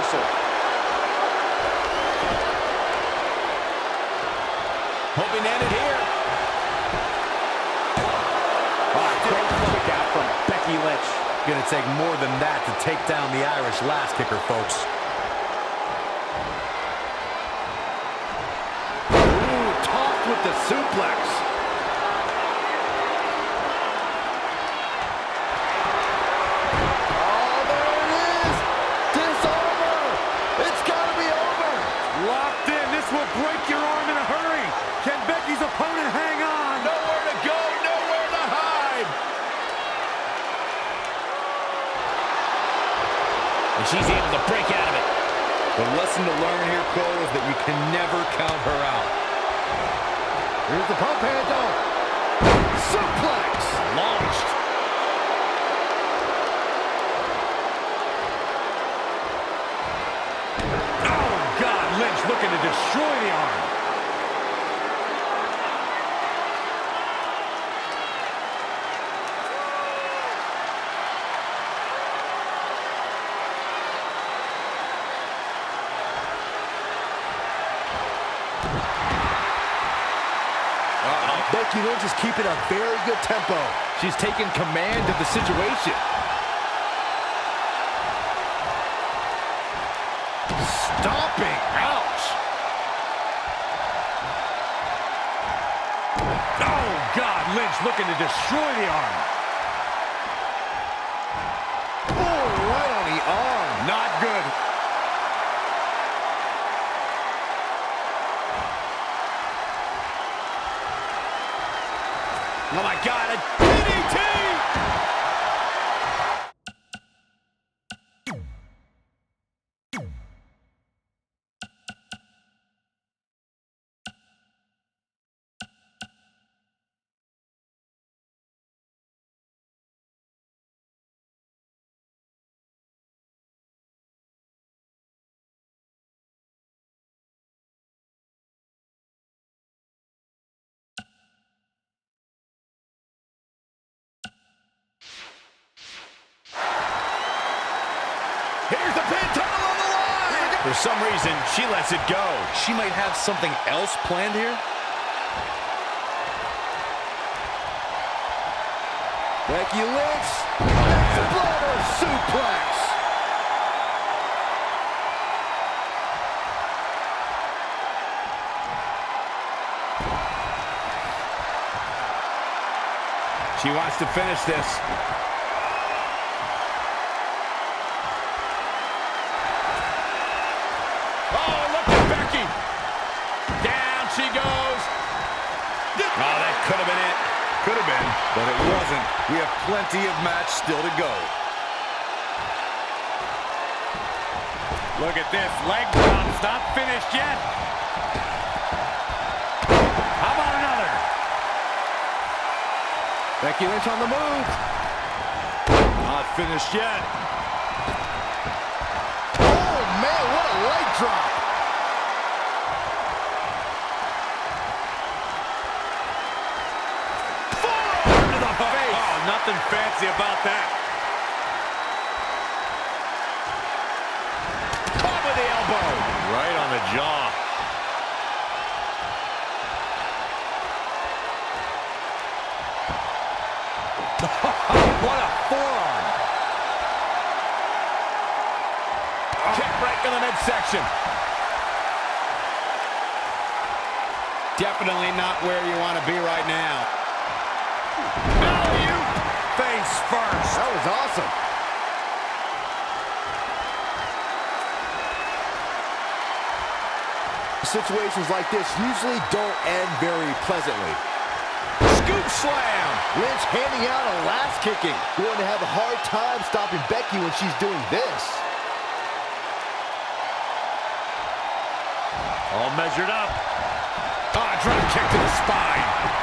reversal. Hoping to end it here. Great kick out from Becky Lynch. Gonna take more than that to take down the Irish last kicker, folks. Ooh, tossed with the suplex. Oh, there it is. Disarmer. It's gotta be over. Locked in. This will break your arm in a hurry. Can Becky's opponent hang on? Nowhere to go, nowhere to hide. And she's able to break out of it. The lesson to learn here, Cole, is that you can never count her out. Here's the pump handle. Suplex. Launched. Oh, God. Lynch looking to destroy the arm. Becky Lynch is keeping a very good tempo. She's taking command of the situation. Stomping. Ouch. Oh, God. Lynch looking to destroy the arm. Oh, right on the arm. Not good. Oh, my God. A DDT! Here's the pin, title on the line. For some reason, she lets it go. She might have something else planned here. Becky Lynch. Exploder suplex. She wants to finish this. Oh, look at Becky. Down she goes. Oh, that could have been it. Could have been, but it wasn't. We have plenty of match still to go. Look at this. Leg drops. Not finished yet. How about another? Becky Lynch on the move. Not finished yet. Oh, man, what a leg drop. Forearm to the face. Oh, nothing fancy about that. Caught with the elbow. Right on the jaw. What a forearm. Kick right to the midsection. Definitely not where you want to be right now. Alley-oop. Face first. That was awesome. Situations like this usually don't end very pleasantly. Scoop slam. Lynch handing out a last kicking. Going to have a hard time stopping Becky when she's doing this. All measured up. Ah, drop kick to the spine.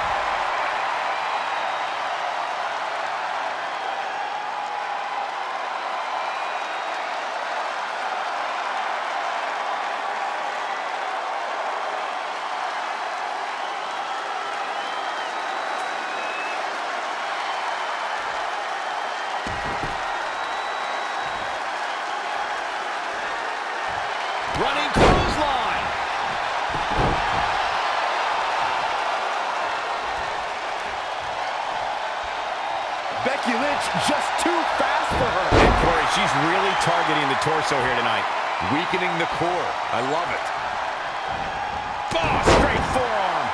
Becky Lynch just too fast for her. And Corey, she's really targeting the torso here tonight. Weakening the core. I love it. Oh, straight forearm.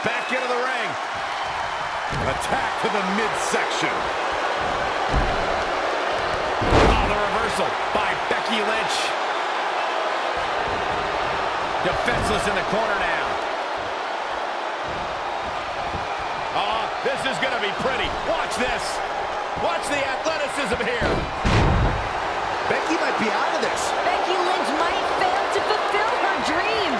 Back into the ring. Attack to the midsection. Oh, the reversal by Becky Lynch. Defenseless in the corner now. This is going to be pretty. Watch this. Watch the athleticism here. Becky might be out of this. Becky Lynch might fail to fulfill her dream.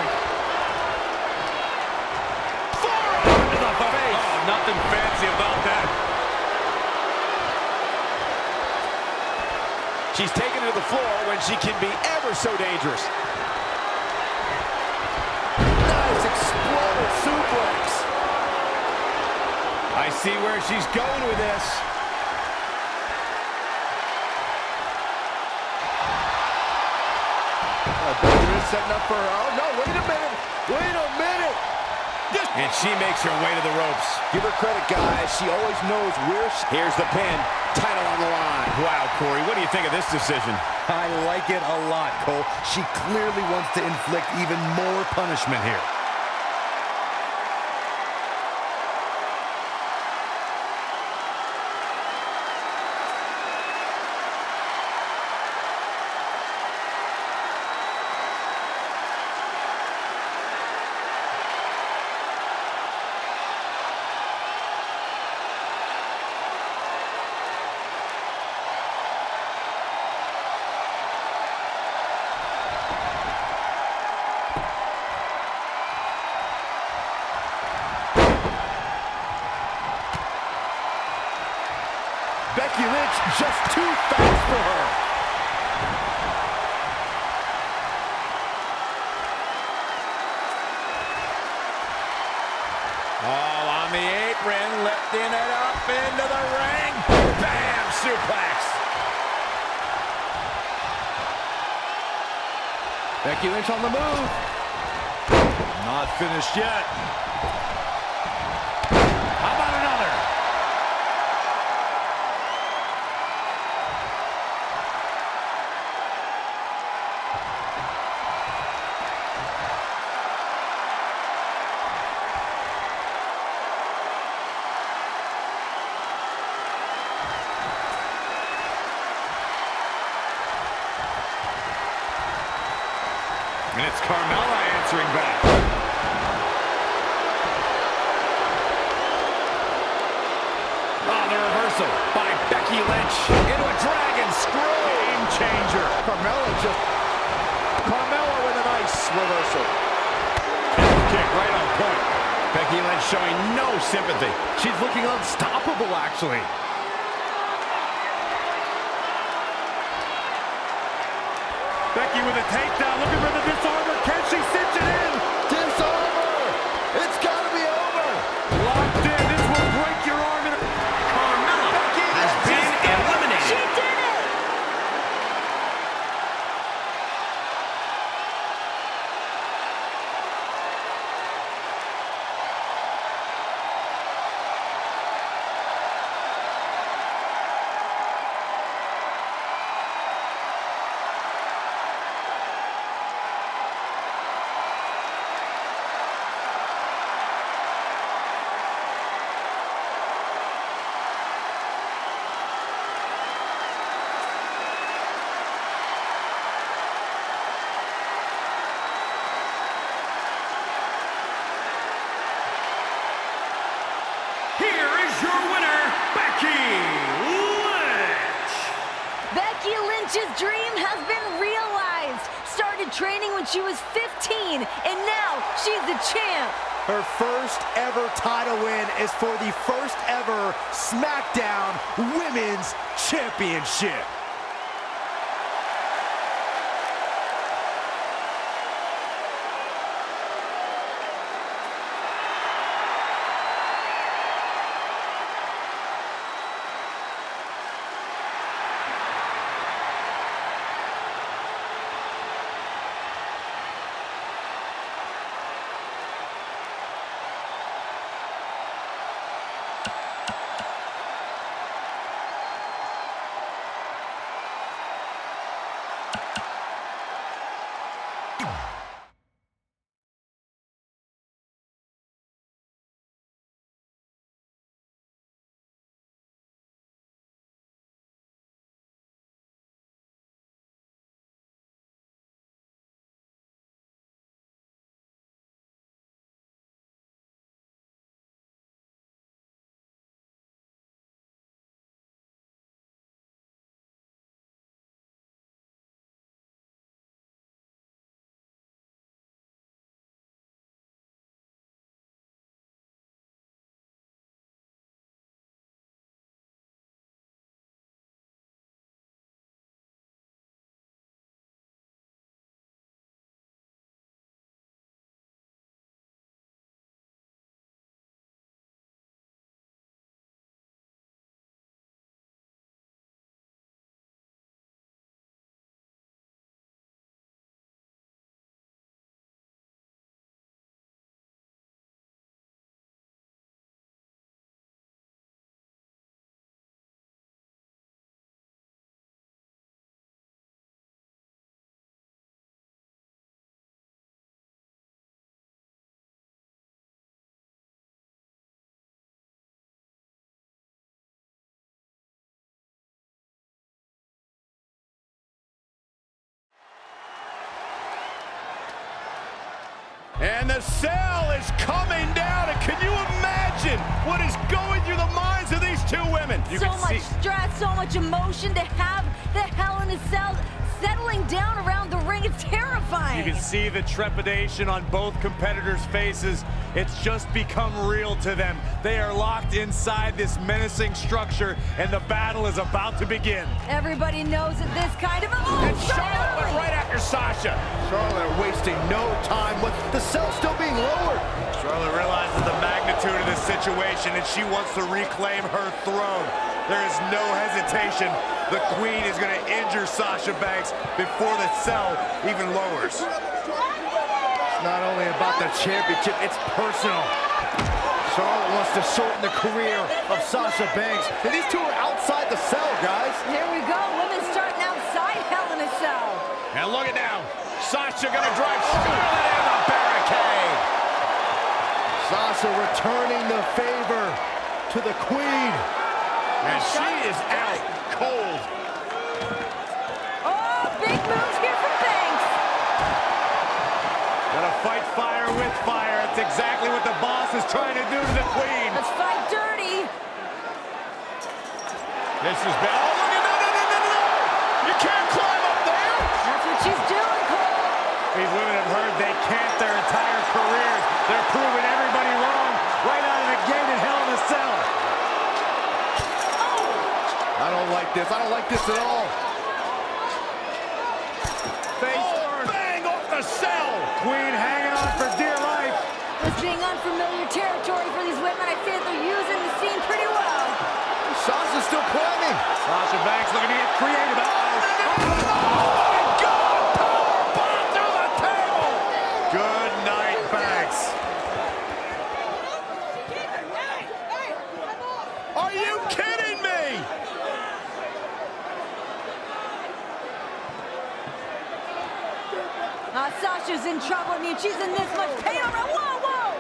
Forearm to the face. Oh, nothing fancy about that. She's taken to the floor when she can be ever so dangerous. Nice exploder suplex. I see where she's going with this. Becky Lynch setting up for her. Oh, no, wait a minute. Wait a minute. And she makes her way to the ropes. Give her credit, guys. She always knows where she... Here's the pin. Title on the line. Wow, Corey, what do you think of this decision? I like it a lot, Cole. She clearly wants to inflict even more punishment here. Becky Lynch just too fast for her. Oh, on the apron, lifting it up into the ring. Bam! Suplex. Becky Lynch on the move. Not finished yet. How about another? And it's Carmella answering back. Oh, the reversal by Becky Lynch into a dragon screw. Game changer. Carmella with a nice reversal. Kick right on point. Becky Lynch showing no sympathy. She's looking unstoppable, actually. Becky with a takedown, looking for the disarmer. Can she cinch it in? Disarmer! It's gotta be over! Locked in. This will break your arm. Carmella has been eliminated. She did it! Here is your winner, Becky Lynch. Becky Lynch's dream has been realized. Started training when she was 15, and now she's the champ. Her first ever title win is for the first ever SmackDown Women's Championship. And the cell is coming down, and can you imagine what is going through the minds of these two women? So much stress, so much emotion to have the Hell in a Cell settling down around the ring. It's terrifying. You can see the trepidation on both competitors' faces. It's just become real to them. They are locked inside this menacing structure, and the battle is about to begin. Everybody knows that this kind of... And Charlotte went right after Sasha. Charlotte wasting no time with the cell still being lowered. Charlotte realizes the magnitude of this situation, and she wants to reclaim her throne. There is no hesitation. The Queen is going to injure Sasha Banks before the cell even lowers. It's not only about the championship, it's personal. Charlotte wants to shorten the career of Sasha Banks. And these two are outside the cell, guys. Here we go. Women starting outside Hell in a Cell. And look at now. Sasha going to drive Charlotte in the barricade. Sasha returning the favor to the Queen. And she is out cold. Oh, big moves here from Banks. Gotta fight fire with fire. It's exactly what the boss is trying to do to the Queen. Let's fight dirty. This is bad. Oh, look at no. You can't climb up there. That's what she's doing, Cole. These women have heard they can't their entire careers. They're proving everybody wrong right out of the gate in Hell in a Cell. I don't like this. I don't like this at all. Face bang off the cell. Queen hanging on for dear life. This being unfamiliar territory for these women, I feel they're using the scene pretty well. Sasha's still climbing. Sasha Banks looking to get creative. Good night, Banks. Are you kidding me? Sasha's in trouble. I mean, she's in this much pain already. Whoa!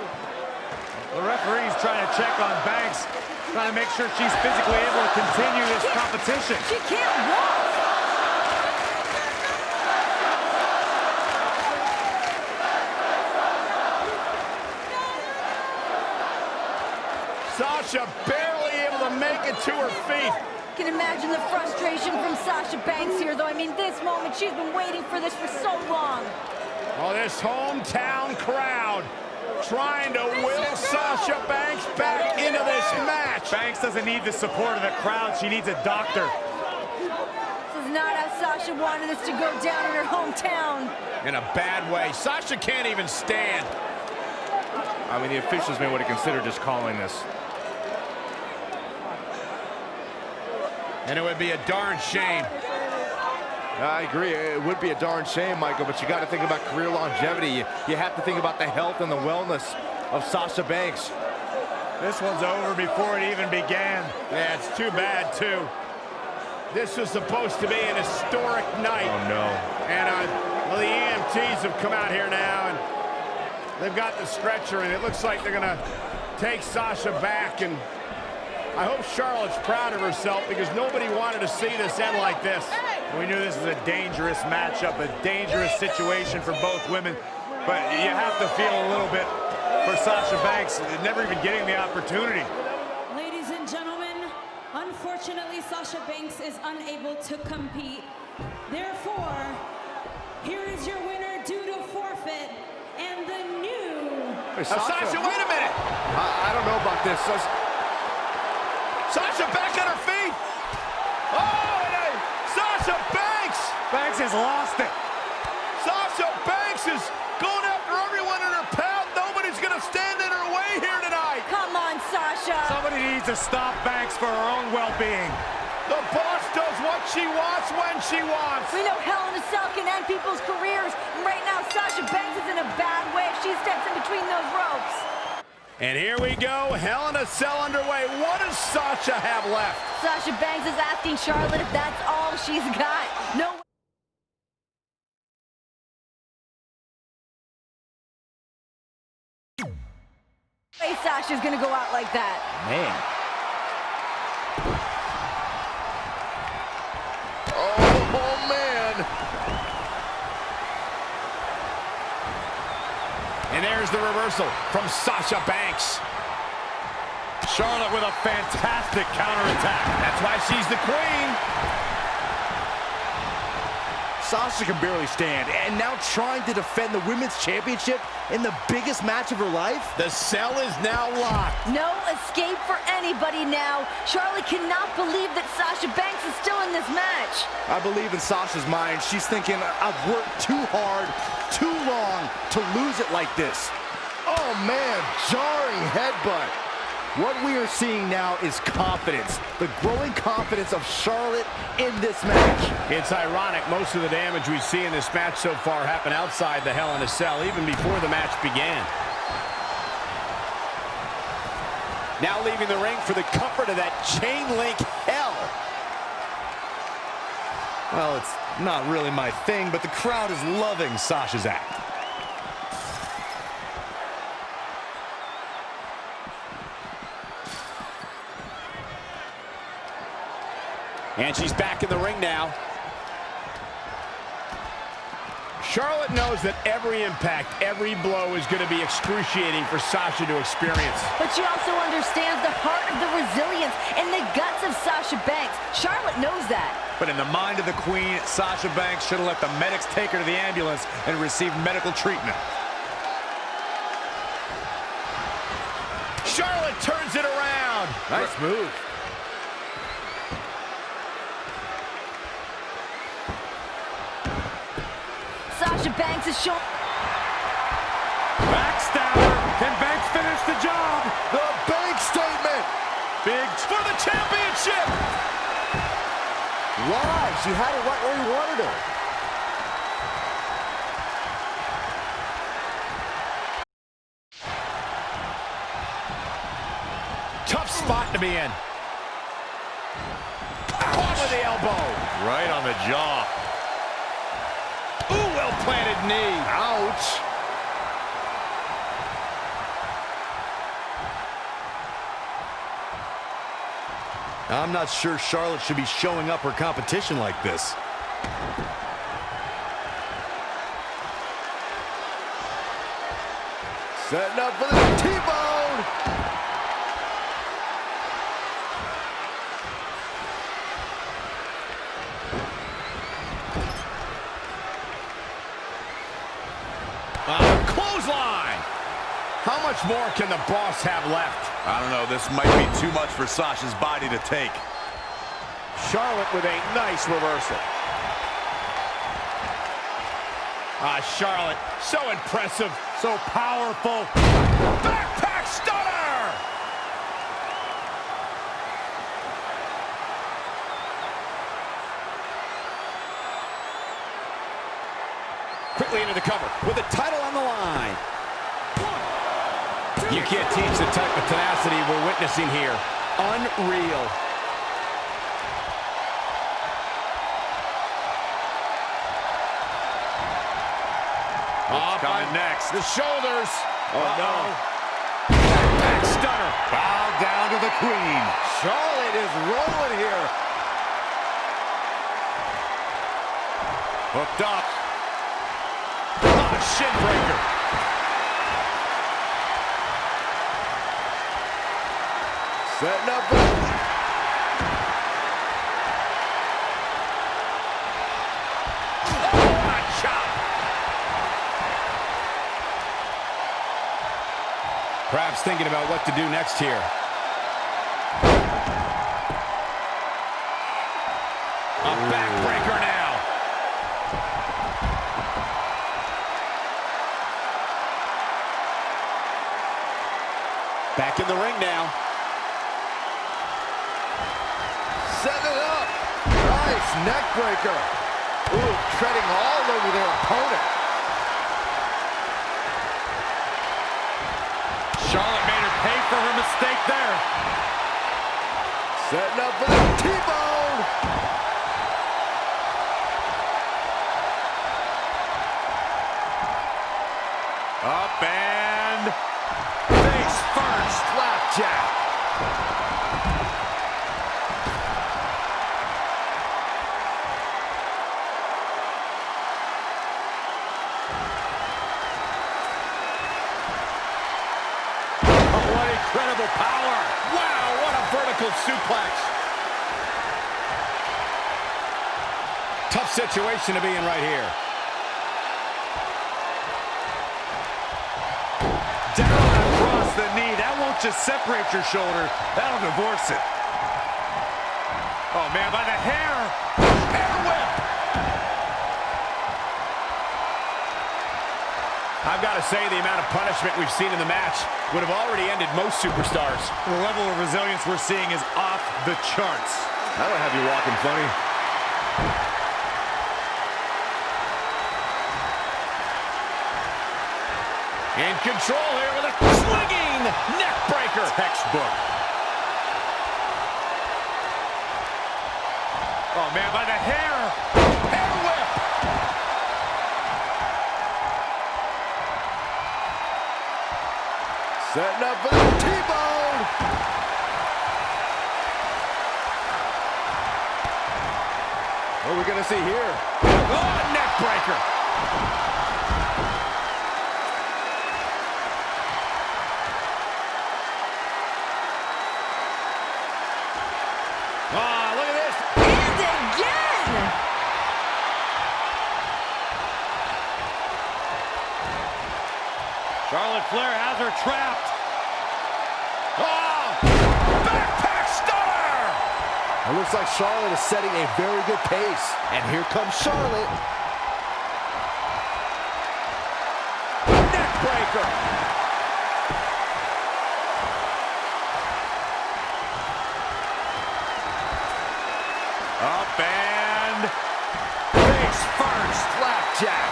The referee's trying to check on Banks, trying to make sure she's physically able to continue this competition. She can't walk. Sasha barely able to make it to her feet. Can imagine the frustration from Sasha Banks here, though. I mean, this moment, she's been waiting for this for so long. Oh, this hometown crowd trying to will Sasha Banks back into this match. Banks doesn't need the support of the crowd. She needs a doctor. This is not how Sasha wanted this to go down in her hometown. In a bad way. Sasha can't even stand. I mean, the officials may want to consider just calling this. And it would be a darn shame. I agree. It would be a darn shame, Michael, but you got to think about career longevity. You have to think about the health and the wellness of Sasha Banks. This one's over before it even began. Yeah, it's too bad, too. This was supposed to be an historic night. Oh, no. And well, the EMTs have come out here now, and they've got the stretcher, and it looks like they're going to take Sasha back. And I hope Charlotte's proud of herself, because nobody wanted to see this end like this. We knew this was a dangerous matchup, a dangerous situation for both women. But you have to feel a little bit for Sasha Banks, never even getting the opportunity. Ladies and gentlemen, unfortunately, Sasha Banks is unable to compete. Therefore, here is your winner due to forfeit, and the new... Sasha, wait a minute! I don't know about this. Sasha back on her feet! Oh, Sasha Banks! Banks has lost it. Sasha Banks is going after everyone in her path. Nobody's going to stand in her way here tonight. Come on, Sasha. Somebody needs to stop Banks for her own well-being. The boss does what she wants when she wants. We know Hell in a Cell can end people's careers. And right now, Sasha Banks is in a bad way if she steps in between those ropes. And here we go, Hell in a Cell underway. What does Sasha have left? Sasha Banks is asking Charlotte if that's all she's got. No way Sasha's gonna go out like that. Man. Oh, man. And there's the reversal from Sasha Banks. Charlotte with a fantastic counterattack. That's why she's the queen. Sasha can barely stand, and now trying to defend the Women's Championship in the biggest match of her life? The cell is now locked. No escape for anybody now. Charlotte cannot believe that Sasha Banks is still in this match. I believe in Sasha's mind. She's thinking, I've worked too hard, too long to lose it like this. Oh, man, jarring headbutt. What we are seeing now is confidence, the growing confidence of Charlotte in this match. It's ironic, most of the damage we see in this match so far happened outside the Hell in a Cell, even before the match began. Now leaving the ring for the comfort of that chain link hell. Well, it's not really my thing, but the crowd is loving Sasha's act. And she's back in the ring now. Charlotte knows that every impact, every blow is going to be excruciating for Sasha to experience. But she also understands the heart of the resilience and the guts of Sasha Banks. Charlotte knows that. But in the mind of the queen, Sasha Banks should have let the medics take her to the ambulance and receive medical treatment. Charlotte turns it around. Nice move. Sasha Banks is showing... Backstabber. Can Banks finish the job? The Banks statement. Big for the championship. Why? She had it right where he wanted her. Tough spot to be in. Caught with the elbow. Right on the jaw. Ooh, well-planted knee. Ouch. I'm not sure Charlotte should be showing up her competition like this. Setting up for the T-bone. Clothesline. How much more can the boss have left? I don't know. This might be too much for Sasha's body to take. Charlotte with a nice reversal. Charlotte, so impressive, so powerful. Backpack stunner! Quickly into the cover with the title on the line. You can't teach the type of tenacity we're witnessing here. Unreal. Coming next. The shoulders. Oh, no. Back stunner. Bow down to the queen. Charlotte is rolling here. Hooked up. Shin breaker. Setting up for Perhaps thinking about what to do next here. A backbreaker now. Back in the ring now. Set it up. Nice neck breaker. Ooh, treading all over their opponent. Charlotte made her pay for her mistake there. Setting up for the T-bone. Up and face first. Flapjack. What incredible power. Wow, what a vertical suplex. Tough situation to be in right here. Down across the knee. That won't just separate your shoulder. That'll divorce it. Oh, man, by the hair. Hair whip. I've got to say, the amount of punishment we've seen in the match would have already ended most superstars. The level of resilience we're seeing is off the charts. That'll have you walking funny. In control here with a swinging neck breaker. Textbook. Oh, man, by the hair. Hair whip. Setting up for the T-bone. What are we going to see here? Oh, neck breaker. Oh, look at this. And again! Charlotte Flair has her trapped. Oh, backpack stunner. It looks like Charlotte is setting a very good pace. And here comes Charlotte. Neck breaker. Up and face first. Flapjack.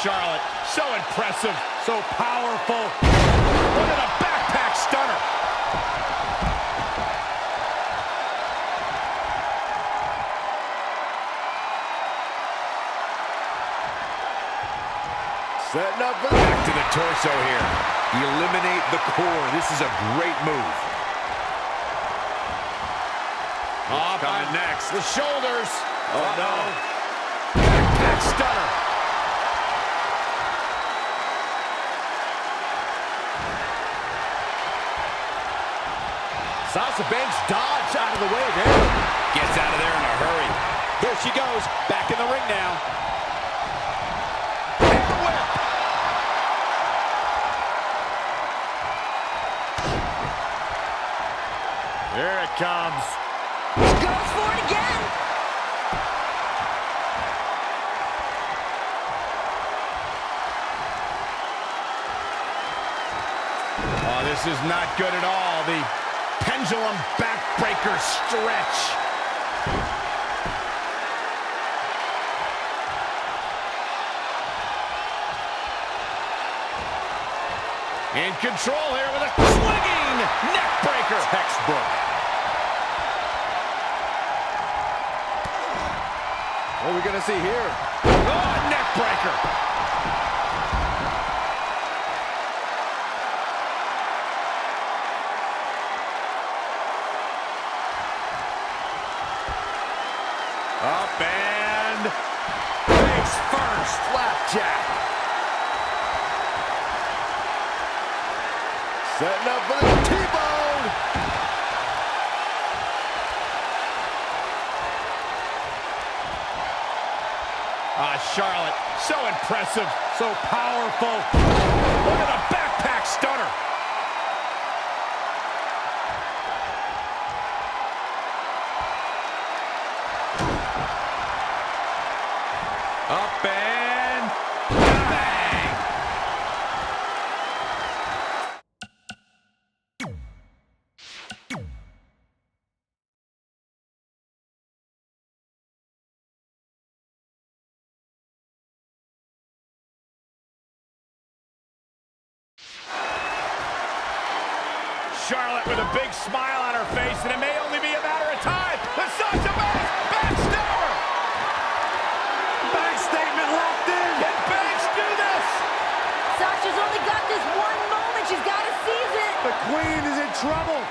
Charlotte, so impressive, so powerful. Look at a backpack stunner. Setting up for Back to the torso here. Eliminate the core. This is a great move. Coming next. The shoulders. Oh, no. Backpack stunner. Sasha Banks dodged out of the way there. Gets out of there in a hurry. There she goes. Back in the ring now. Here it comes. Goes for it again. Oh, this is not good at all. The pendulum backbreaker stretch. In control here with a swinging neck breaker. Textbook. What are we gonna see here? Oh, neck breaker. Up and face first. Flapjack. Setting up for the T-bone. Charlotte, so impressive, so powerful. Look at the backpack stunner. Up and bang! Charlotte with a big smile on her face, and it may only be a matter of time. The Sasha Banks backstabber. Banks statement locked in. Can Banks do this? Sasha's only got this one moment. She's got to seize it. The Queen is in trouble.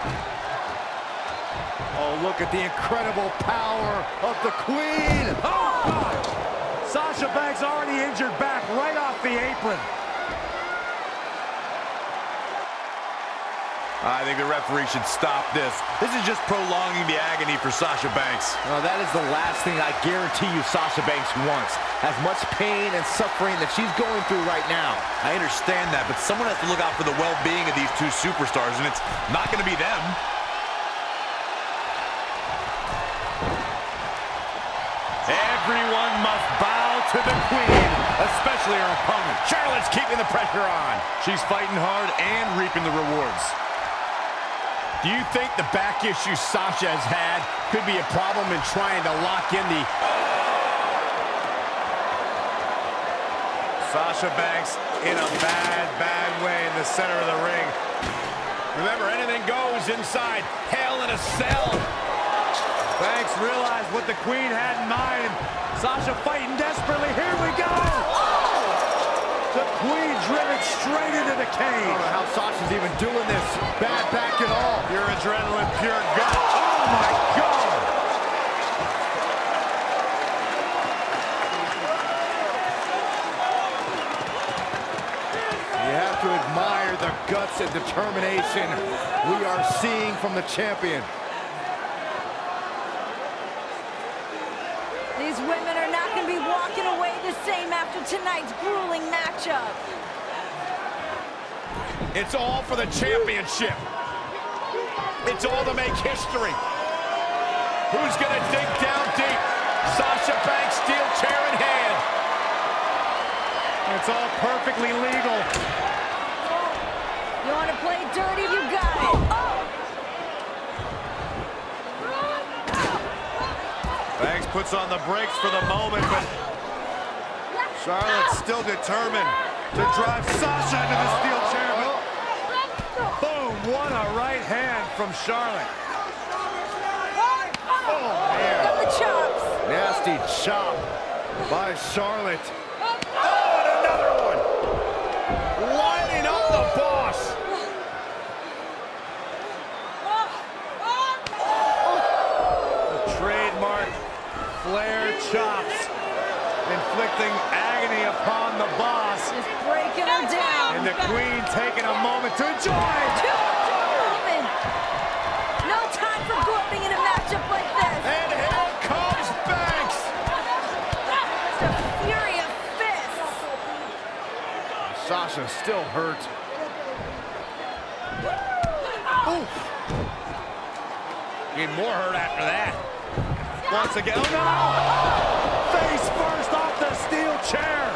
Oh, look at the incredible power of the Queen. Oh! Sasha Banks already injured back right off the apron. I think the referee should stop this. This is just prolonging the agony for Sasha Banks. Oh, that is the last thing I guarantee you Sasha Banks wants. As much pain and suffering that she's going through right now. I understand that, but someone has to look out for the well-being of these two superstars, and it's not going to be them. Everyone must bow to the Queen, especially her opponent. Charlotte's keeping the pressure on. She's fighting hard and reaping the rewards. Do you think the back issue Sasha has had could be a problem in trying to lock in the... Sasha Banks in a bad way in the center of the ring. Remember, anything goes inside Hell in a Cell. Banks realized what the Queen had in mind. Sasha fighting desperately. Here we go. The Queen driven straight into the cage. I don't know how Sasha's even doing this. Bad back at all. Pure adrenaline, pure gut. Oh my God. You have to admire the guts and determination we are seeing from the champion. These women are not going to be walking away the same after tonight's grueling matchup. It's all for the championship. It's all to make history. Who's going to dig down deep? Sasha Banks, steel chair in hand. It's all perfectly legal. You want to play dirty? You got it. Banks puts on the brakes for the moment, but Charlotte's still determined to drive Sasha into the steel chair. But boom, what a right hand from Charlotte. Oh, man. Got the chops. Nasty chop by Charlotte. Oh, and another one. Lining up the boss. The trademark Flair chops, inflicting agony upon the boss. Just breaking her down. And the Queen taking a moment to enjoy. Women. No time for gloating in a matchup like this. And here comes Banks. Just a fury of fists. Sasha still hurt. Oof. Need more hurt after that. Once again, oh no! Face first off the steel chair.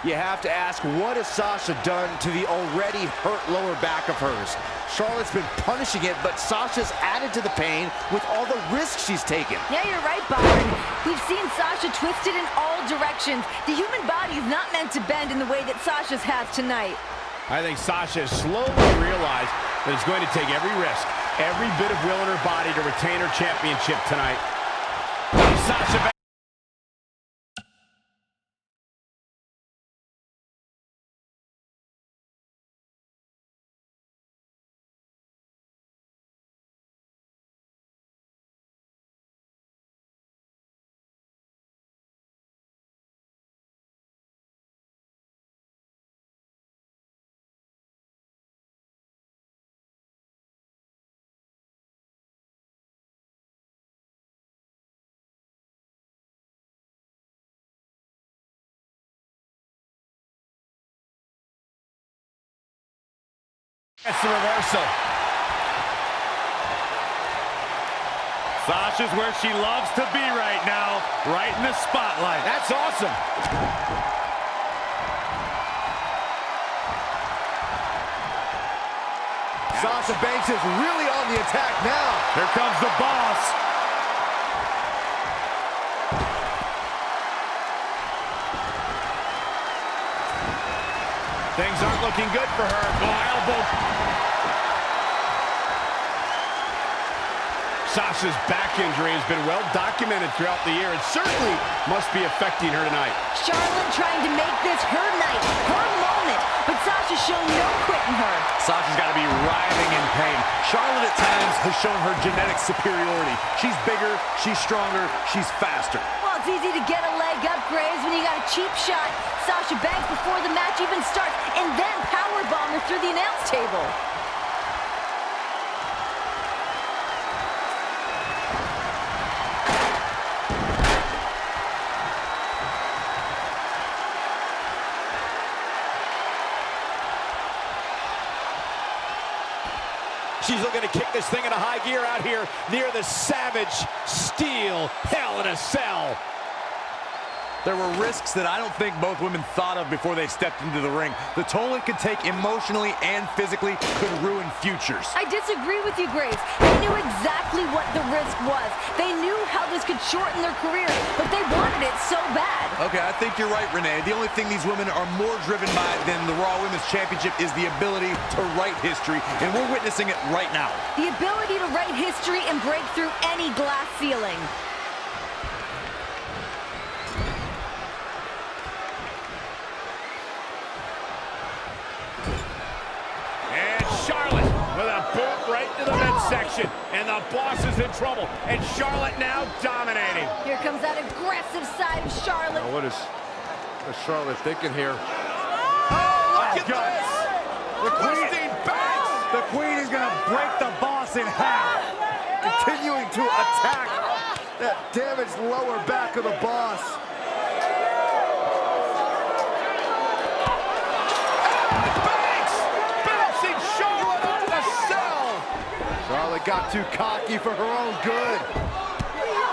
You have to ask, what has Sasha done to the already hurt lower back of hers? Charlotte's been punishing it, but Sasha's added to the pain with all the risks she's taken. Yeah, you're right, Byron. We've seen Sasha twisted in all directions. The human body is not meant to bend in the way that Sasha's has tonight. I think Sasha has slowly realized that it's going to take every risk, every bit of will in her body to retain her championship tonight. Sasha Banks. That's the reversal. Sasha's where she loves to be right now, right in the spotlight. That's awesome. Sasha Banks is really on the attack now. Here comes the boss. Things aren't looking good for her. Oh, elbow. Sasha's back injury has been well documented throughout the year. It certainly must be affecting her tonight. Charlotte trying to make this her night, her moment, but Sasha's shown no quitting her. Sasha's got to be writhing in pain. Charlotte at times has shown her genetic superiority. She's bigger, she's stronger, she's faster. Well, it's easy to get a leg up, Graves, when you got a cheap shot. Sasha Banks before the match even starts, and then powerbomb her through the announce table. She's looking to kick this thing into high gear out here near the Savage Steel Hell in a Cell. There were risks that I don't think both women thought of before they stepped into the ring. The toll it could take emotionally and physically could ruin futures. I disagree with you, Graves. They knew exactly what the risk was. They knew how this could shorten their careers, but they wanted it so bad. Okay, I think you're right, Renee. The only thing these women are more driven by than the Raw Women's Championship is the ability to write history, and we're witnessing it right now. The ability to write history and break through any glass ceiling. To the midsection, and the boss is in trouble, and Charlotte now dominating. Here comes that aggressive side of Charlotte. Now, what is Charlotte thinking here? Oh, look at this! The queen, The queen is gonna break the boss in half. continuing to attack that damaged lower back of the boss. Charlotte got too cocky for her own good.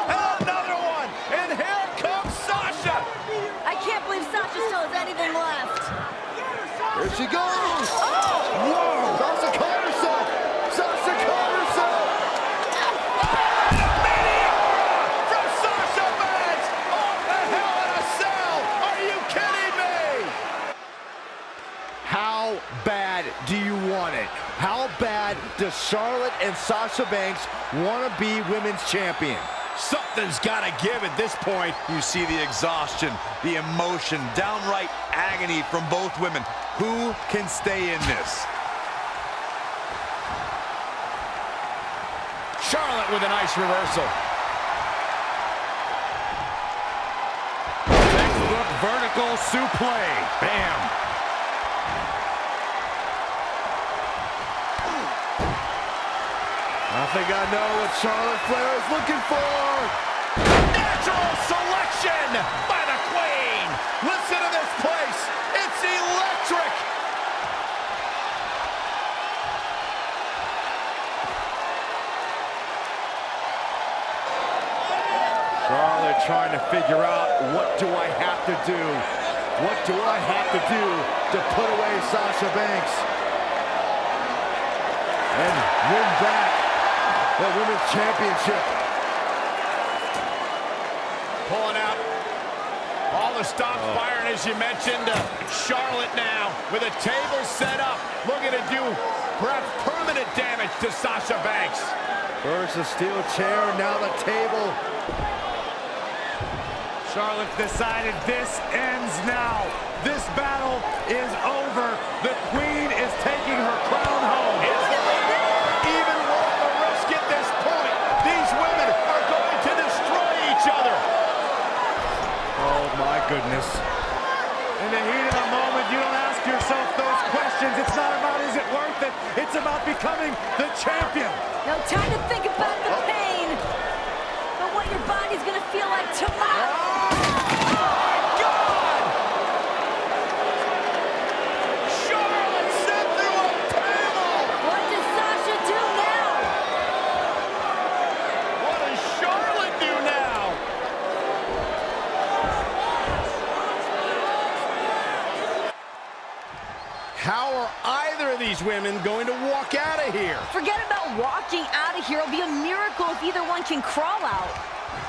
And another one! And here comes Sasha! I can't believe Sasha still has anything left. Here she goes! Oh! Whoa! Sasha caught herself! Sasha caught herself! From Sasha Banks! Off the Hell in a Cell! Are you kidding me? How bad do you want it? How bad does Charlotte and Sasha Banks want to be women's champion? Something's got to give at this point. You see the exhaustion, the emotion, downright agony from both women. Who can stay in this? Charlotte with a nice reversal. Textbook vertical suplex. Bam. I think I know what Charlotte Flair is looking for. Natural selection by the Queen. Listen to this place. It's electric. Charlotte trying to figure out, what do I have to do? What do I have to do to put away Sasha Banks and win back the Women's Championship? Pulling out all the stops firing, as you mentioned. Charlotte now with a table set up, looking to do perhaps permanent damage to Sasha Banks. First the steel chair, now the table. Charlotte decided this ends now. This battle is over. The Queen is taking her crown home. Is the leader even worth the risk at this point? These women are going to destroy each other. Oh, my goodness. In the heat of the moment, you don't ask yourself those questions. It's not about is it worth it. It's about becoming the champion. No time to think about the pain, but what your body's gonna feel like tomorrow. How are either of these women going to walk out of here? Forget about walking out of here. It'll be a miracle if either one can crawl out.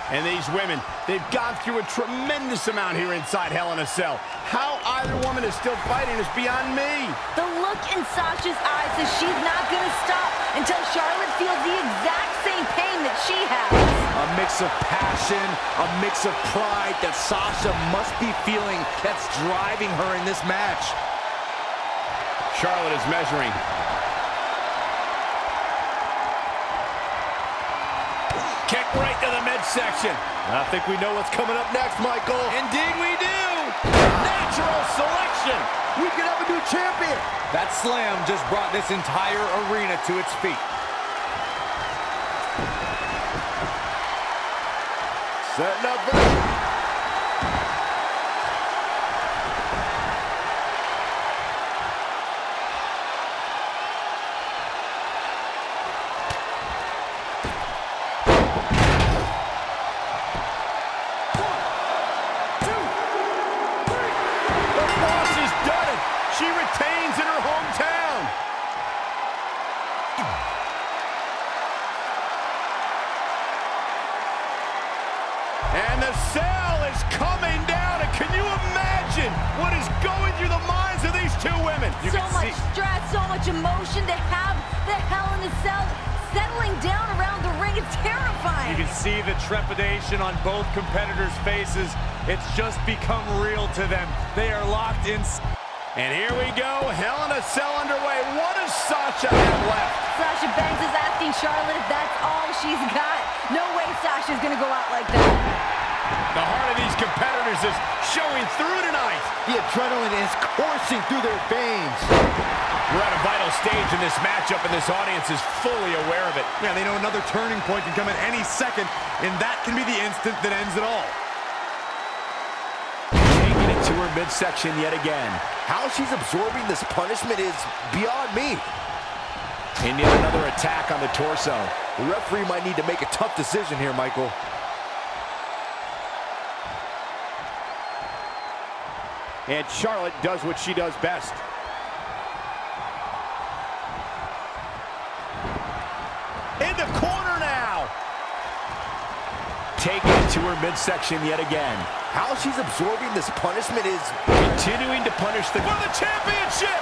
And these women, they've gone through a tremendous amount here inside Hell in a Cell. How either woman is still fighting is beyond me. The look in Sasha's eyes says she's not going to stop until Charlotte feels the exact same pain that she has. A mix of passion, a mix of pride that Sasha must be feeling that's driving her in this match. Charlotte is measuring. Kick right to the midsection. I think we know what's coming up next, Michael. Indeed we do. Natural selection. We could have a new champion. That slam just brought this entire arena to its feet. Setting up for She retains in her hometown. And the cell is coming down. And can you imagine what is going through the minds of these two women? So much stress, so much emotion to have the Hell in a Cell settling down around the ring. It's terrifying. You can see the trepidation on both competitors' faces. It's just become real to them. They are locked in. And here we go, Hell in a Cell underway. What does Sasha have left? Sasha Banks is asking Charlotte if that's all she's got. No way Sasha's gonna go out like that. The heart of these competitors is showing through tonight. the adrenaline is coursing through their veins. We're at a vital stage in this matchup, and this audience is fully aware of it. Yeah, they know another turning point can come at any second, and that can be the instant that ends it all. Taking it to her midsection yet again. How she's absorbing this punishment is beyond me. And yet another attack on the torso. The referee might need to make a tough decision here, Michael. And Charlotte does what she does best. In the corner now. Taking it to her midsection yet again. How she's absorbing this punishment is Continuing to punish the... For the championship!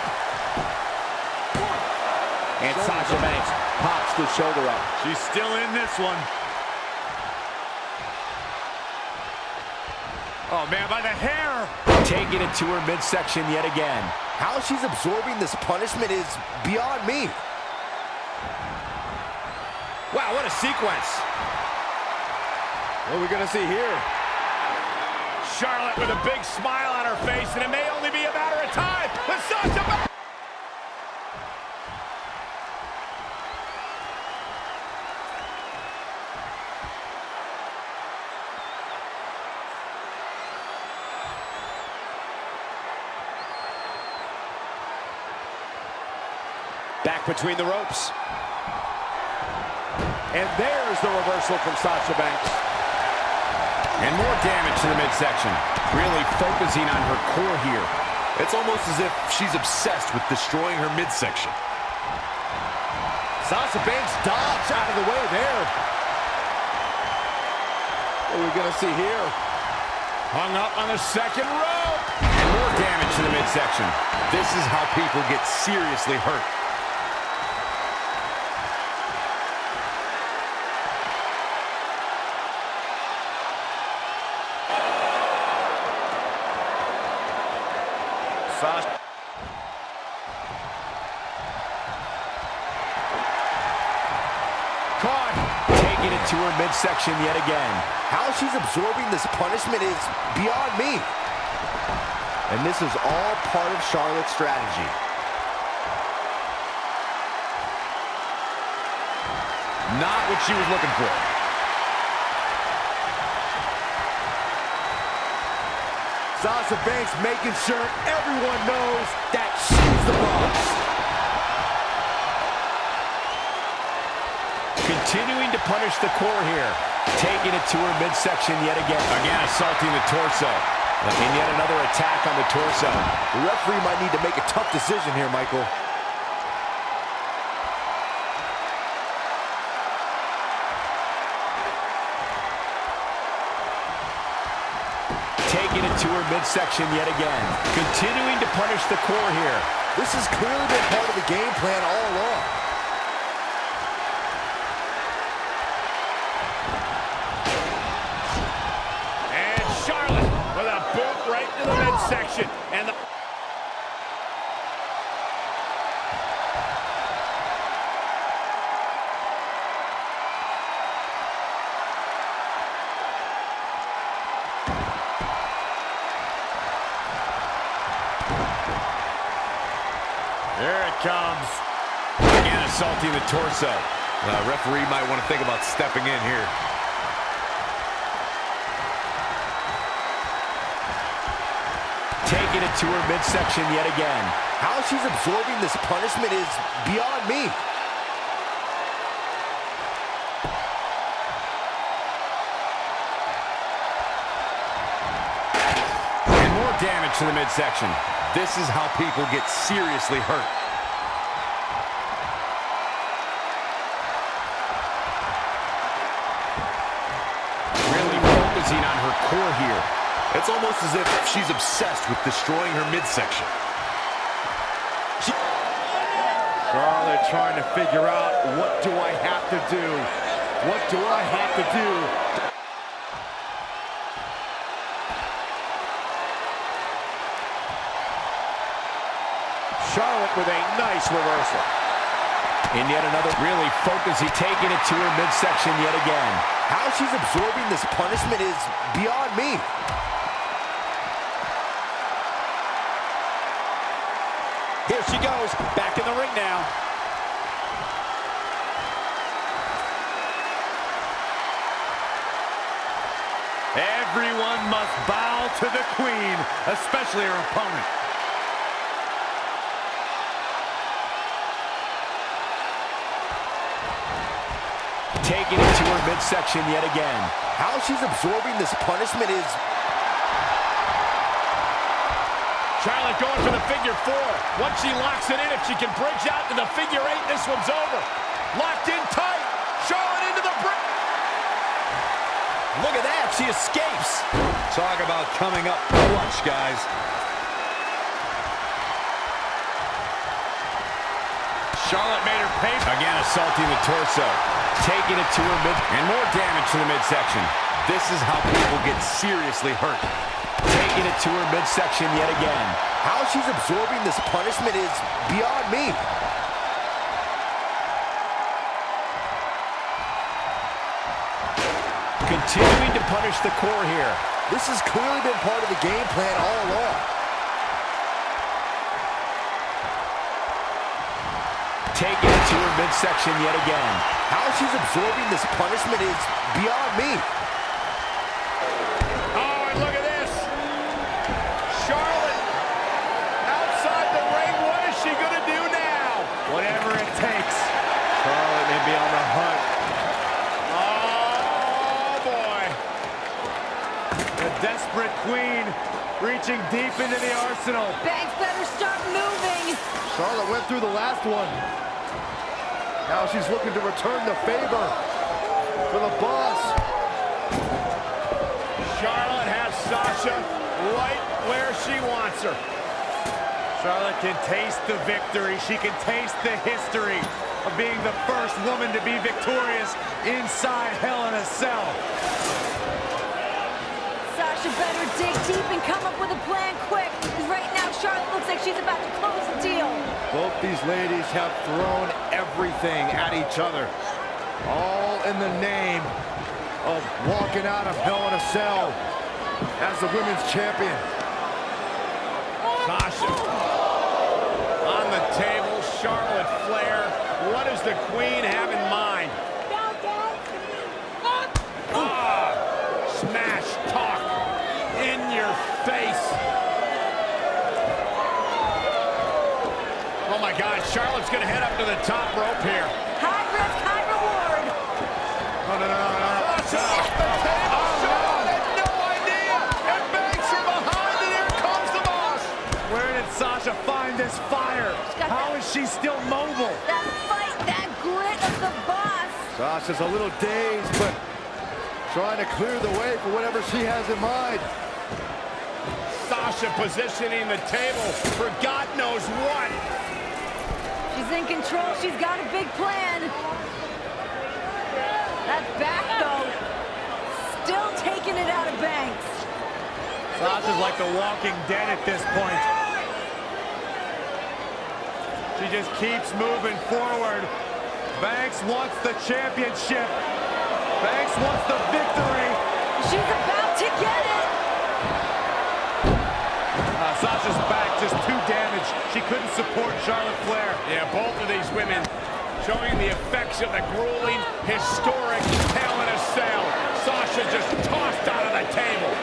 And Sasha Banks pops the shoulder up. She's still in this one. Oh, man, by the hair. Taking it to her midsection yet again. how she's absorbing this punishment is beyond me. Wow, what a sequence. What are we gonna see here? Charlotte with a big smile on her face, and it may only be a matter of time. But Sasha Banks. Back between the ropes. And there's the reversal from Sasha Banks. And more damage to the midsection. Really focusing on her core here. It's almost as if she's obsessed with destroying her midsection. Sasha Banks dodged out of the way there. What are we gonna see here? Hung up on the second rope. And more damage to the midsection. This is how people get seriously hurt. Sasha. Caught. Taking it to her midsection yet again. How she's absorbing this punishment is beyond me. And this is all part of Charlotte's strategy. Not what she was looking for. Sasha Banks making sure everyone knows that she's the boss. Continuing to punish the core here. Taking it to her midsection yet again. Again, assaulting the torso. And yet another attack on the torso. The referee might need to make a tough decision here, Michael. Taking it to her midsection yet again. Continuing to punish the core here. This has clearly been part of the game plan all along. And Charlotte with a boot right to the midsection. And the... There it comes. Again, assaulting the torso. Referee might want to think about stepping in here. Taking it to her midsection yet again. How she's absorbing this punishment is beyond me. And more damage to the midsection. This is how people get seriously hurt. Really focusing on her core here. It's almost as if she's obsessed with destroying her midsection. Charlotte trying to figure out, what do I have to do? What do I have to do? Charlotte with a nice reversal. And yet another really focusing, taking it to her midsection yet again. How she's absorbing this punishment is beyond me. Here she goes, back in the ring now. Everyone must bow to the queen, especially her opponent. Taking it to her midsection yet again. How she's absorbing this punishment is... Charlotte going for the figure four. Once she locks it in, if she can bridge out to the figure eight, this one's over. Locked in tight. Charlotte into the brick. Look at that, she escapes. Talk about coming up clutch, guys. Charlotte made her pay. Again, assaulting the torso. Taking it to her mid... And more damage to the midsection. This is how people get seriously hurt. Taking it to her midsection yet again. How she's absorbing this punishment is beyond me. Continuing to punish the core here. This has clearly been part of the game plan all along. Taking it to her midsection yet again. How she's absorbing this punishment is beyond me. Oh, and look at this. Charlotte outside the ring. What is she going to do now? Whatever it takes. Charlotte may be on the hunt. Oh, boy. The desperate queen reaching deep into the arsenal. Banks better start moving. Charlotte went through the last one. Now she's looking to return the favor for the boss. Charlotte has Sasha right where she wants her. Charlotte can taste the victory. She can taste the history of being the first woman to be victorious inside Hell in a Cell. Sasha Sasha better dig deep and come up with a plan quick. Because right now, Charlotte looks like she's about to close the deal. Both these ladies have thrown everything at each other. All in the name of walking out of Hell in a Cell as the women's champion. Sasha on the table. Charlotte Flair. What does the Queen have in mind? Smash talk in your face. Oh my God, Charlotte's gonna head up to the top rope here. High risk, high reward. No. Charlotte had no idea. And Banks from behind, and here comes the boss. Where did Sasha find this fire? How is she still mobile? That fight, that grit of the boss. Sasha's a little dazed, but trying to clear the way for whatever she has in mind. Sasha positioning the table for God knows what. She's in control. She's got a big plan. That back, though, still taking it out of Banks. Sasha's like the walking dead at this point. She just keeps moving forward. Banks wants the championship. Banks wants the victory. She's about to get it. Sasha's back just too damaged. She couldn't support Charlotte Flair. Yeah, both of these women showing the effects of the grueling, historic Hell in a Cell. Sasha just tossed out of the table.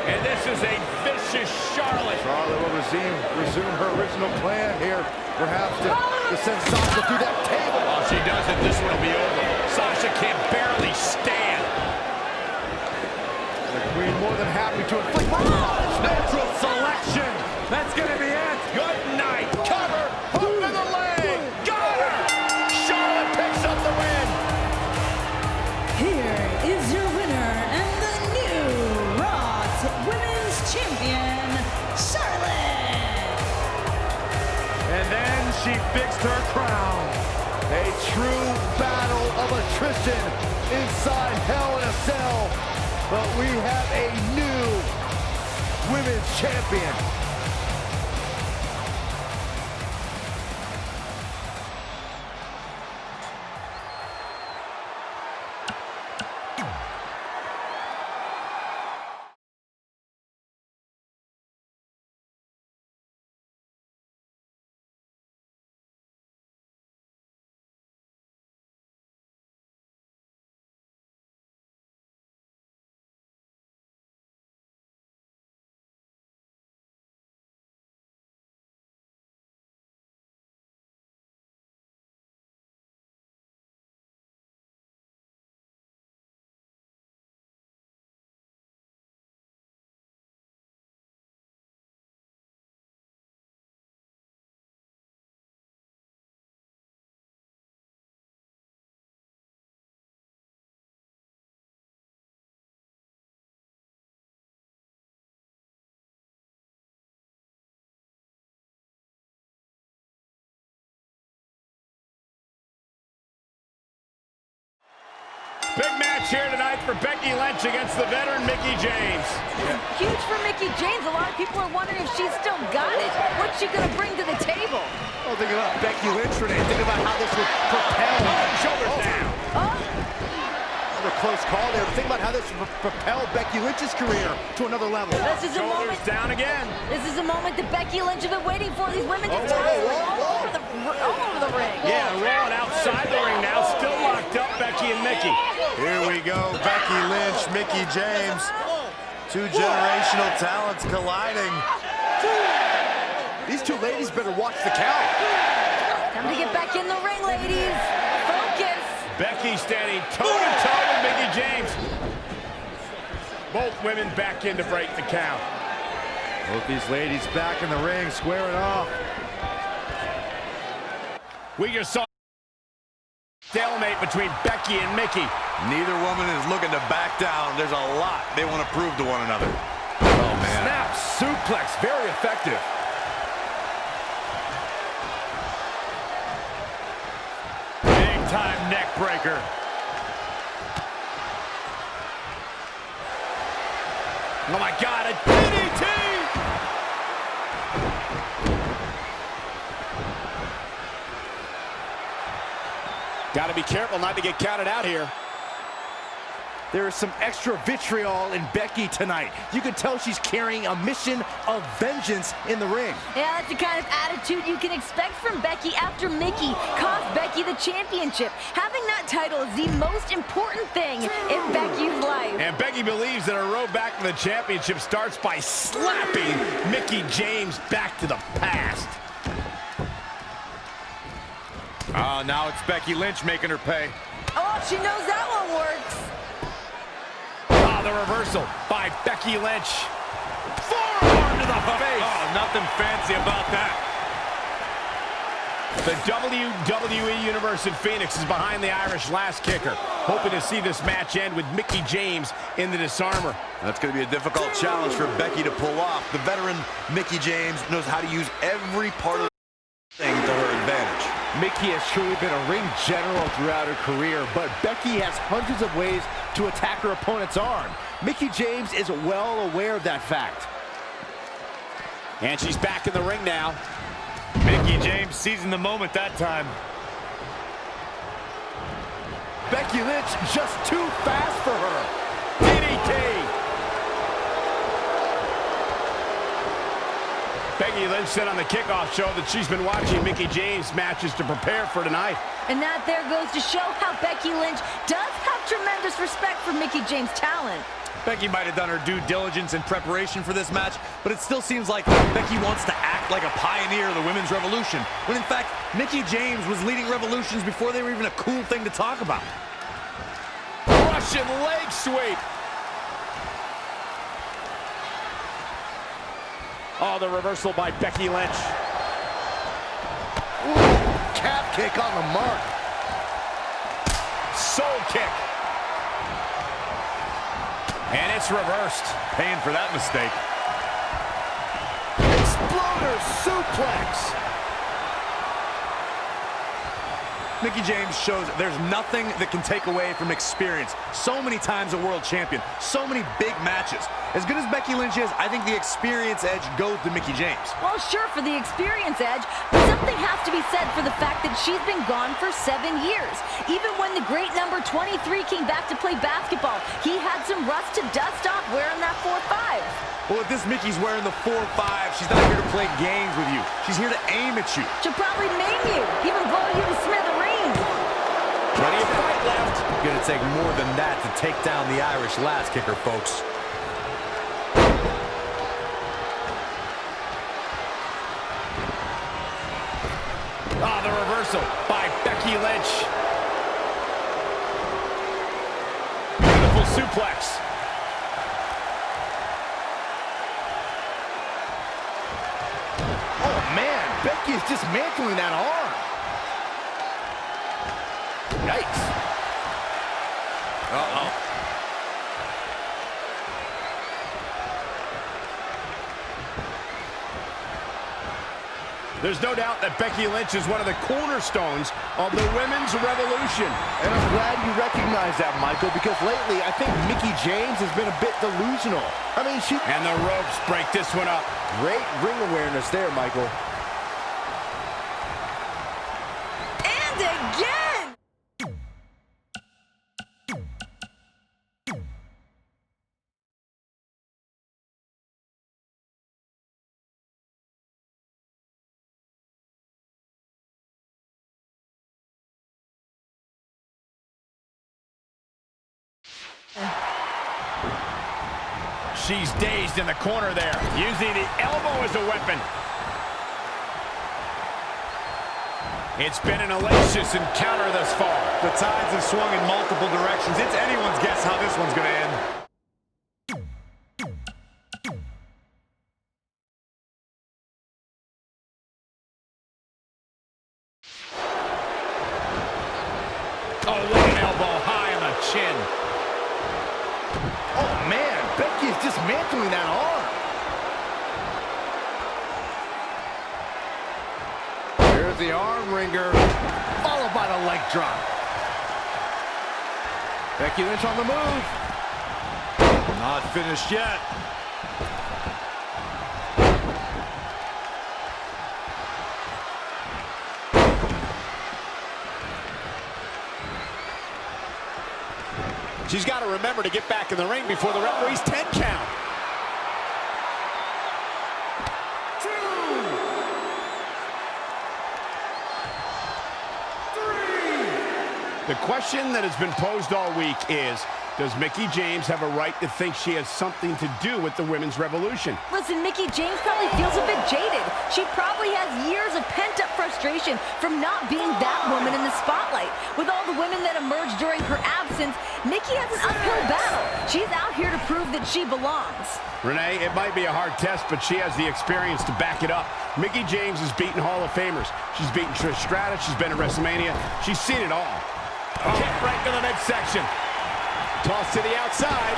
And this is a vicious Charlotte. Charlotte will resume her original plan here, perhaps to send Sasha through that table. If she does it, this one will be over. Sasha can barely stand. The Queen more than happy to inflict. Natural selection. That's going to be it. Good night. Cover. Hook to the leg. Got her. Charlotte picks up the win. Here is your winner and the new Raw Women's Champion, Charlotte. And then she fixed her crown. A true battle of attrition inside Hell in a Cell. But we have a new women's champion. Big match here tonight for Becky Lynch against the veteran Mickie James. Huge for Mickie James. A lot of people are wondering if she's still got it. What's she going to bring to the table? Oh, think about Becky Lynch, Renee. Think about how this would propel. Shoulders down. Another close call there. Think about how this would propel Becky Lynch's career to another level. This is a Shoulders moment. down again. This is a moment that Becky Lynch has been waiting for. These women just all over the ring. Yeah, rolling outside the ring now. Still locked up, Becky and Mickie. Here we go. Becky Lynch, Mickie James. Two generational talents colliding. These two ladies better watch the count. Time to get back in the ring, ladies. Focus. Becky standing toe-to-toe with Mickie James. Both women back in to break the count. Both these ladies back in the ring, squaring off. We just saw stalemate between Becky and Mickie. Neither woman is looking to back down. There's a lot they want to prove to one another. Oh, man. Snap suplex, very effective. Big-time neck breaker. Oh my God, a DDT! Got to be careful not to get counted out here. There is some extra vitriol in Becky tonight. You can tell she's carrying a mission of vengeance in the ring. Yeah, that's the kind of attitude you can expect from Becky after Mickey cost Becky the championship. Having that title is the most important thing in Becky's life. And Becky believes that her road back to the championship starts by slapping Mickie James back to the past. Oh, now it's Becky Lynch making her pay. Oh, she knows that one works. Oh, the reversal by Becky Lynch. Forearm to the face. Oh, nothing fancy about that. The WWE Universe in Phoenix is behind the Irish last kicker, hoping to see this match end with Mickie James in the disarmor. That's going to be a difficult challenge for Becky to pull off. The veteran Mickie James knows how to use every part of the thing to her advantage. Mickie has truly been a ring general throughout her career, but Becky has hundreds of ways to attack her opponent's arm. Mickie James is well aware of that fact. And she's back in the ring now. Mickie James seizing the moment that time. Becky Lynch just too fast for her. DDT. Becky Lynch said on the kickoff show that she's been watching Mickie James matches to prepare for tonight. And that there goes to show how Becky Lynch does have tremendous respect for Mickie James' talent. Becky might have done her due diligence in preparation for this match, but it still seems like Becky wants to act like a pioneer of the women's revolution, when in fact, Mickie James was leading revolutions before they were even a cool thing to talk about. Russian leg sweep. Oh, the reversal by Becky Lynch. Ooh, calf kick on the mark. Soul kick. And it's reversed. Paying for that mistake. Exploder suplex. Mickie James shows there's nothing that can take away from experience. So many times a world champion, so many big matches. As good as Becky Lynch is, I think the experience edge goes to Mickie James. Well, sure, for the experience edge, but something has to be said for the fact that she's been gone for 7 years. Even when the great number 23 came back to play basketball, he had some rust to dust off wearing that 4-5. Well, if this Mickey's wearing the 4-5, she's not here to play games with you. She's here to aim at you. She'll probably maim you, even blow you to smithereens. Plenty of fight left. Gonna take more than that to take down the Irish last kicker, folks. Oh, the reversal by Becky Lynch. Beautiful suplex. Oh man, Becky is dismantling that arm. Yikes. Uh-oh. There's no doubt that Becky Lynch is one of the cornerstones of the women's revolution. And I'm glad you recognize that, Michael, because lately I think Mickie James has been a bit delusional. I mean, And the ropes break this one up. great ring awareness there, Michael. And again! She's dazed in the corner there, using the elbow as a weapon. It's been an hellacious encounter thus far. The tides have swung in multiple directions. It's anyone's guess how this one's going to end. Oh, what an elbow high on the chin. Oh man, Becky is dismantling that arm. Here's the arm wringer, followed by the leg drop. Becky Lynch on the move. Not finished yet. She's got to remember to get back in the ring before the referee's 10 count. 2, 3. The question that has been posed all week is, does Mickie James have a right to think she has something to do with the women's revolution? Listen, Mickie James probably feels a bit jaded. She probably has years of pent-up frustration from not being that woman in the spotlight. With all the women that emerged during her absence, Mickie has an uphill battle. She's out here to prove that she belongs. Renee, it might be a hard test, but she has the experience to back it up. Mickie James has beaten Hall of Famers. She's beaten Trish Stratus. She's been at WrestleMania. She's seen it all. Kick right to the midsection. Toss to the outside.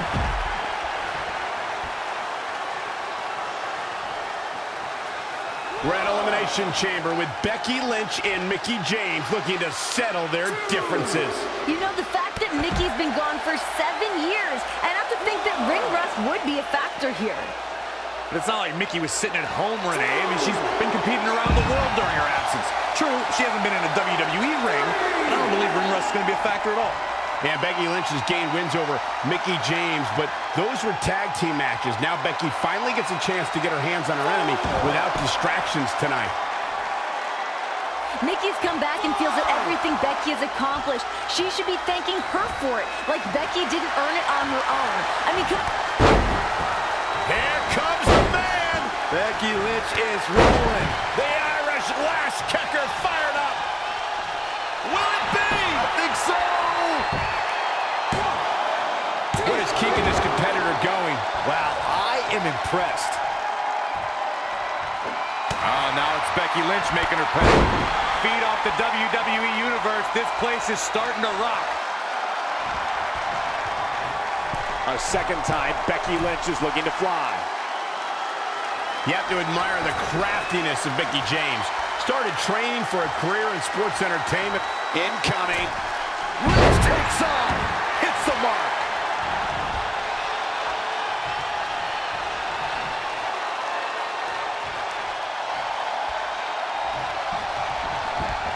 We're at Elimination Chamber with Becky Lynch and Mickie James looking to settle their differences. You know, the fact that Mickie's been gone for 7 years, I have to think that ring rust would be a factor here. But it's not like Mickie was sitting at home, Renee. I mean, she's been competing around the world during her absence. True, she hasn't been in a WWE ring, but I don't believe ring rust is going to be a factor at all. And Becky Lynch has gained wins over Mickie James, but those were tag team matches. Now Becky finally gets a chance to get her hands on her enemy without distractions tonight. Mickie's come back and feels that everything Becky has accomplished, she should be thanking her for it, like Becky didn't earn it on her own. I mean, Here comes the man! Becky Lynch is rolling. The Irish lash kicker fired up! Will it be? I think so! What is keeping this competitor going? Wow, I am impressed. Now it's Becky Lynch making her pay. Feed off the WWE Universe. This place is starting to rock. A second time, Becky Lynch is looking to fly. You have to admire the craftiness of Mickie James. Started training for a career in sports entertainment. Incoming. Lynch takes off. Hits the mark.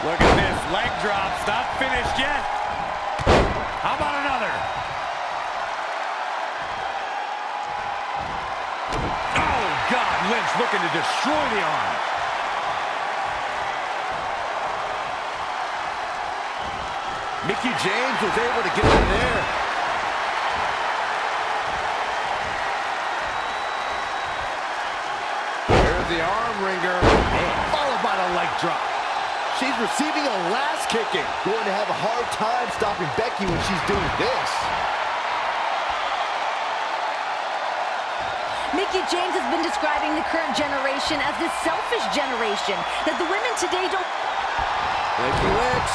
Look at this leg drop. Not finished yet. How about another? Oh, God. Lynch looking to destroy the arm. Mickie James was able to get out of there. There's the arm wringer. And followed by the leg drop. She's receiving a last kicking. Going to have a hard time stopping Becky when she's doing this. Mickie James has been describing the current generation as the selfish generation, that the women today don't... Becky Lynch.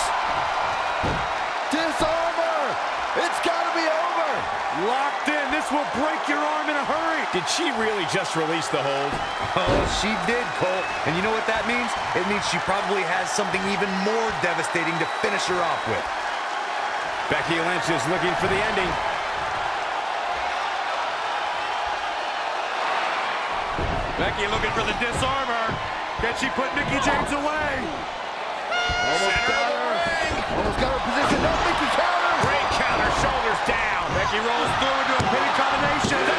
Disarmer. It's got to be over. Locked in. This will break your arm in a hurry. Did she really just release the hold? Oh, she did, Cole. And you know what that means? It means she probably has something even more devastating to finish her off with. Becky Lynch is looking for the ending. Becky looking for the disarmer. Can she put Mickie James away? Almost got her. Almost got her position. No, Mickie counter. Great counter, shoulders down. Becky rolls through into a pinning combination.